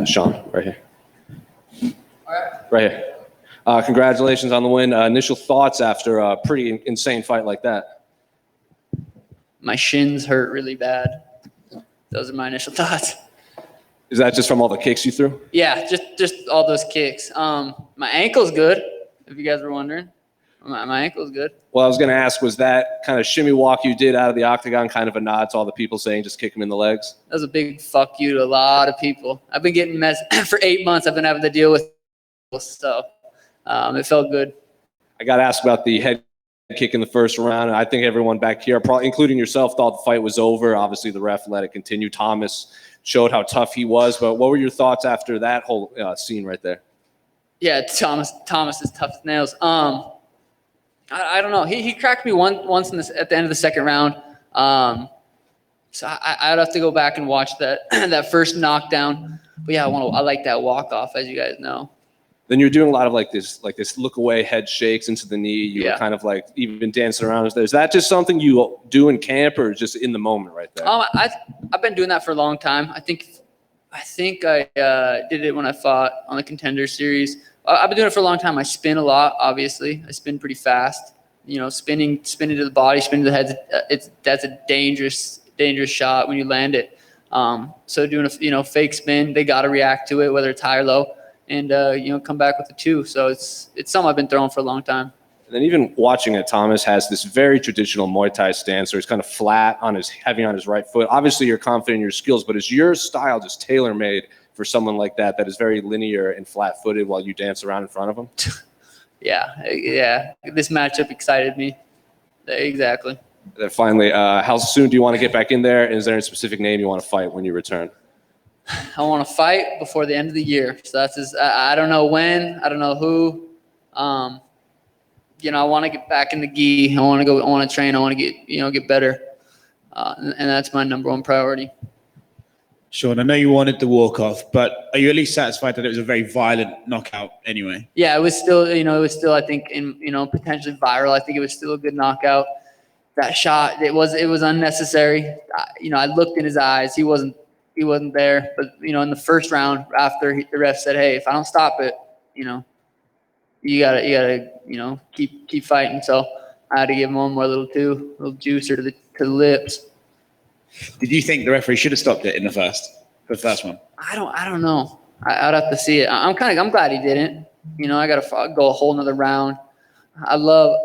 Sean, right here. All right. Right here. Congratulations on the win. Initial thoughts after a pretty insane fight like that? My shins hurt really bad. Those are my initial thoughts. Is that just from all the kicks you threw? Yeah, just all those kicks. My ankle's good, if you guys were wondering. My ankle's good. Well, I was going to ask, was that kind of shimmy walk you did out of the octagon kind of a nod to all the people saying just kick him in the legs? That was a big fuck you to a lot of people. I've been getting for 8 months. I've been having to deal with so it felt good. I got asked about the head kick in the first round. I think everyone back here, probably including yourself, thought the fight was over. Obviously, the ref let it continue. Thomas showed how tough he was. But what were your thoughts after that whole scene right there? Yeah, Thomas is tough as nails. I don't know. He cracked me once at the end of the second round. So I'd have to go back and watch that that first knockdown. But yeah, I like that walk off, as you guys know. Then you're doing a lot of like this look away, head shakes into the knee. You were kind of like even dancing around. Is that just something you do in camp or just in the moment right there? I've been doing that for a long time. I think I did it when I fought on the Contender Series. I've been doing it for a long time. I spin a lot, obviously. I spin pretty fast. You know, spinning to the body, spinning to the head. That's a dangerous shot when you land it. So doing a fake spin, they got to react to it, whether it's high or low. And come back with the 2. So it's something I've been throwing for a long time. And then even watching it, Thomas has this very traditional Muay Thai stance where he's kind of flat heavy on his right foot. Obviously, you're confident in your skills, but is your style just tailor-made for someone like that is very linear and flat-footed while you dance around in front of him? Yeah. This matchup excited me. Exactly. And then finally, how soon do you want to get back in there? Is there a specific name you want to fight when you return? I want to fight before the end of the year. So that's I don't know when. I don't know who. I want to get back in the gi. I want to train. I want to get better. And that's my number one priority. Sean, I know you wanted the walk-off, but are you at least satisfied that it was a very violent knockout anyway? Yeah, it was still, I think, potentially viral. I think it was still a good knockout. That shot, it was unnecessary. I looked in his eyes. He wasn't there. But, in the first round, after the ref said, hey, if I don't stop it, you gotta keep fighting. So I had to give him one more little juicer to the lips. Did you think the referee should have stopped it in the first one? I don't know. I'd have to see it. I'm glad he didn't. I got to go a whole nother round. The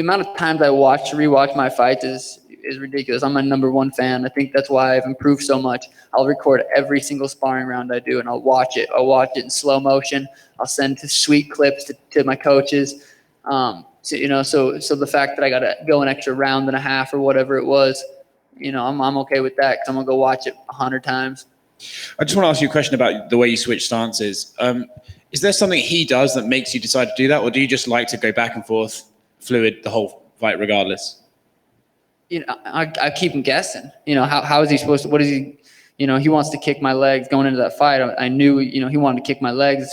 amount of times I rewatch my fights is ridiculous. I'm my number one fan. I think that's why I've improved so much. I'll record every single sparring round I do, and I'll watch it. I'll watch it in slow motion. I'll send sweet clips to my coaches. So the fact that I got to go an extra round and a half or whatever it was, I'm okay with that because I'm gonna go watch it 100 times. I just want to ask you a question about the way you switch stances. Is there something he does that makes you decide to do that, or do you just like to go back and forth, fluid, the whole fight regardless? I keep him guessing. How is he supposed to? What is he? He wants to kick my legs going into that fight. I knew, he wanted to kick my legs.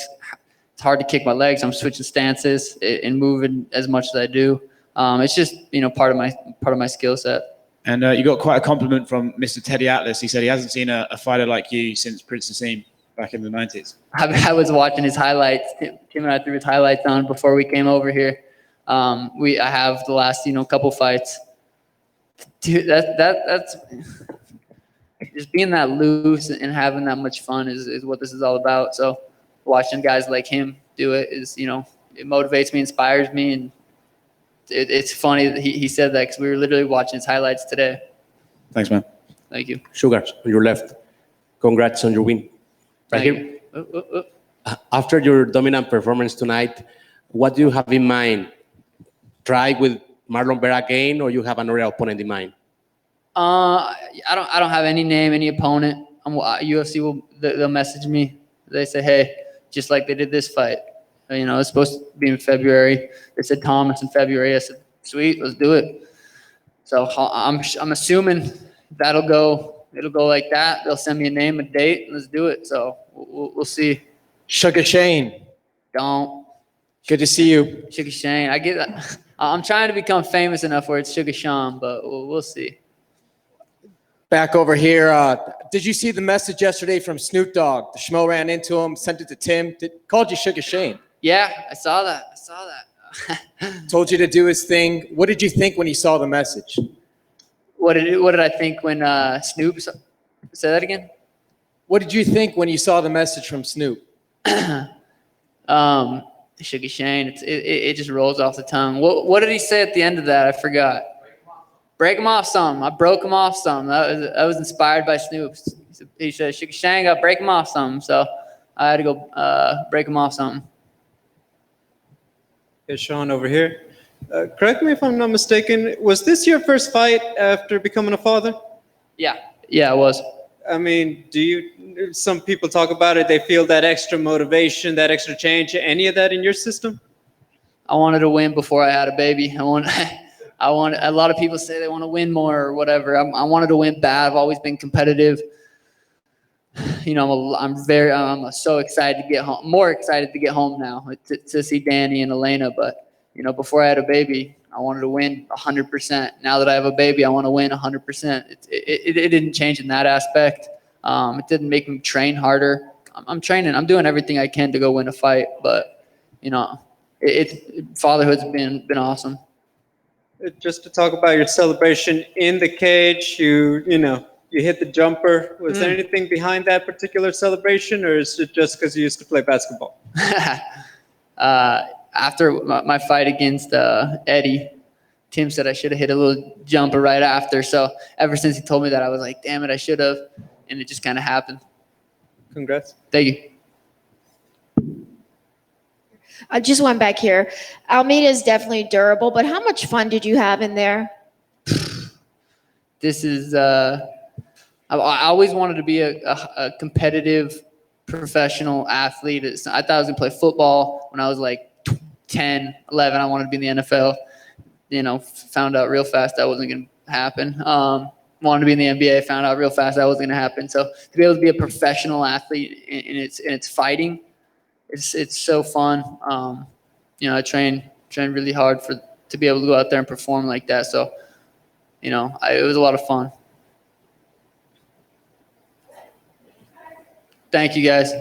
It's hard to kick my legs. I'm switching stances and moving as much as I do. It's just part of my skill set. And you got quite a compliment from Mr. Teddy Atlas. He said he hasn't seen a fighter like you since Prince Nassim back in the 90s. I was watching his highlights. Tim and I threw his highlights on before we came over here. I have the last couple fights. Dude, that's just being that loose and having that much fun is what this is all about. So watching guys like him do it is it motivates me, inspires me, and it's funny that he said that because we were literally watching his highlights today. Thanks, man. Thank you. Sugar, on your left. Congrats on your win. Right here. After your dominant performance tonight, what do you have in mind? Try with Marlon Vera again, or you have another opponent in mind? I don't have any name, any opponent. UFC they'll message me. They say, hey, just like they did this fight. It's supposed to be in February. They said Thomas in February. I said, sweet, let's do it. So I'm assuming it'll go like that. They'll send me a name, a date, and let's do it. So we'll see. Sugar Shane. Don't. Good to see you. Sugar Shane. I'm trying to become famous enough where it's Sugar Sean, but we'll see. Back over here. Did you see the message yesterday from Snoop Dogg? The schmo ran into him, sent it to Tim. Called you Sugar Shane. Yeah, I saw that. Told you to do his thing. What did you think when you saw the message? What did I think when Snoop? Say that again. What did you think when you saw the message from Snoop? Sugar Shane. It just rolls off the tongue. What did he say at the end of that? I forgot. Break him off some. I broke him off some. That was inspired by Snoop. He said, Sugar Shane, got break him off some. So I had to go break him off something. Okay, Sean over here. Correct me if I'm not mistaken. Was this your first fight after becoming a father? Yeah, it was. I mean, some people talk about it, they feel that extra motivation, that extra change. Any of that in your system? I wanted to win before I had a baby. A lot of people say they want to win more or whatever. I wanted to win bad. I've always been competitive. You know, I'm so excited to get home, more excited to get home now to see Danny and Elena. But, you know, before I had a baby, I wanted to win 100%. Now that I have a baby, I want to win 100%. It didn't change in that aspect. It didn't make me train harder. I'm training. I'm doing everything I can to go win a fight. But, you know, fatherhood's been awesome. Just to talk about your celebration in the cage, you hit the jumper. Was there anything behind that particular celebration, or is it just because you used to play basketball? After my fight against Eddie, Tim said I should have hit a little jumper right after. So ever since he told me that, I was like, damn it, I should have. And it just kind of happened. Congrats. Thank you. I just went back here. Almeida is definitely durable, but how much fun did you have in there? This is, I always wanted to be a competitive professional athlete. I thought I was going to play football when I was like 10, 11. I wanted to be in the NFL. You know, found out real fast that wasn't going to happen. Wanted to be in the NBA, found out real fast that wasn't going to happen. So to be able to be a professional athlete and it's fighting, it's so fun. You know, I train really hard to be able to go out there and perform like that. So, you know, it was a lot of fun. Thank you, guys.